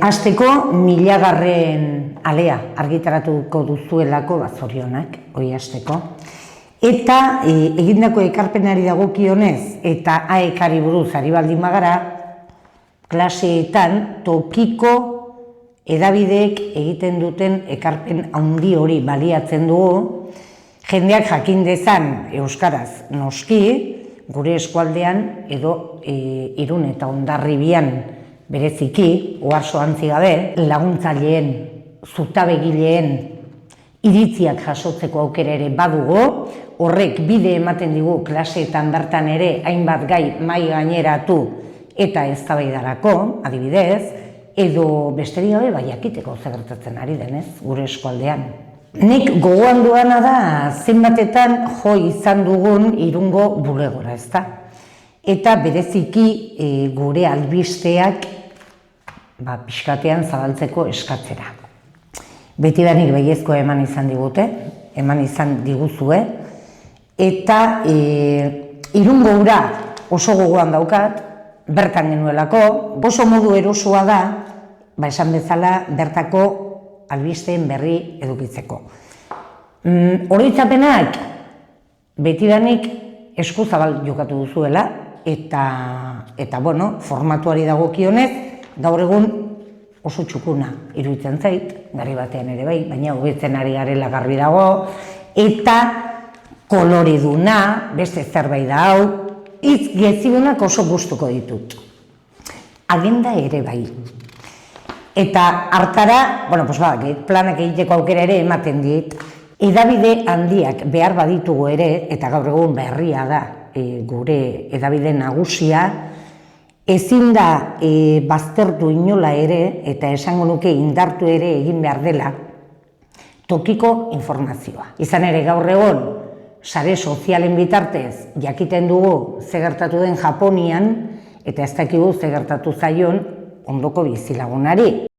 Hasteko 1000. Alea argitaratuko duzuelako zorionak, hori hasteko. Eta egindako ekarpenari dagokionez eta AEK-ari buruz ari baldin bagara, klaseetan tokiko hedabideek egiten duten ekarpen handi hori baliatzen dugu, jendeak jakin dezan euskaraz noski, gure eskualdean edo Irun eta Hondarribian bereziki, oharsoantzi gabe, laguntzaileen, zutabegileen iritziak jasotzeko aukera ere badugu, horrek bide ematen digu klaseetan bertan ere hainbat gai mahai gaineratu eta eztabaidarako, adibidez, edo besterik gabe jakiteko zer gertatzen ari denez gure eskualdean. Nik gogoan duana da zenbatetan jo izan dugun Irungo bulegora, ezta? Eta bereziki gure albisteak pixkatean zabaltzeko eskatzera. Betidanik baiezkoa eman izan digute, eman izan diguzue, eta Irungo ura oso gogoan daukat, bertan genuelako, oso modu erosoa da, esan bezala bertako albisteen berri edukitzeko. Oroitzapenak betidanik eskuzabal jokatu duzuela, eta formatuari dagokionez, gaur egun oso txukuna iruditzen zait, garri batean ere bai, baina hobetzen ari garela garbi dago, eta koloreduna, beste zerbait da hau, hitz gezidunak oso gustuko ditut. Agenda ere bai. Eta hartara, planak egiteko aukera ere ematen dit, hedabide handiak behar baditugu ere, eta gaur egun berria da gure hedabide nagusia, ezin da baztertu inola ere, eta esango nuke indartu ere egin behar dela, tokiko informazioa. Izan ere gaur egon, sare sozialen bitartez jakiten dugu ze gertatu den Japonian, eta ez dakigu ze gertatu zaion ondoko bizilagunari.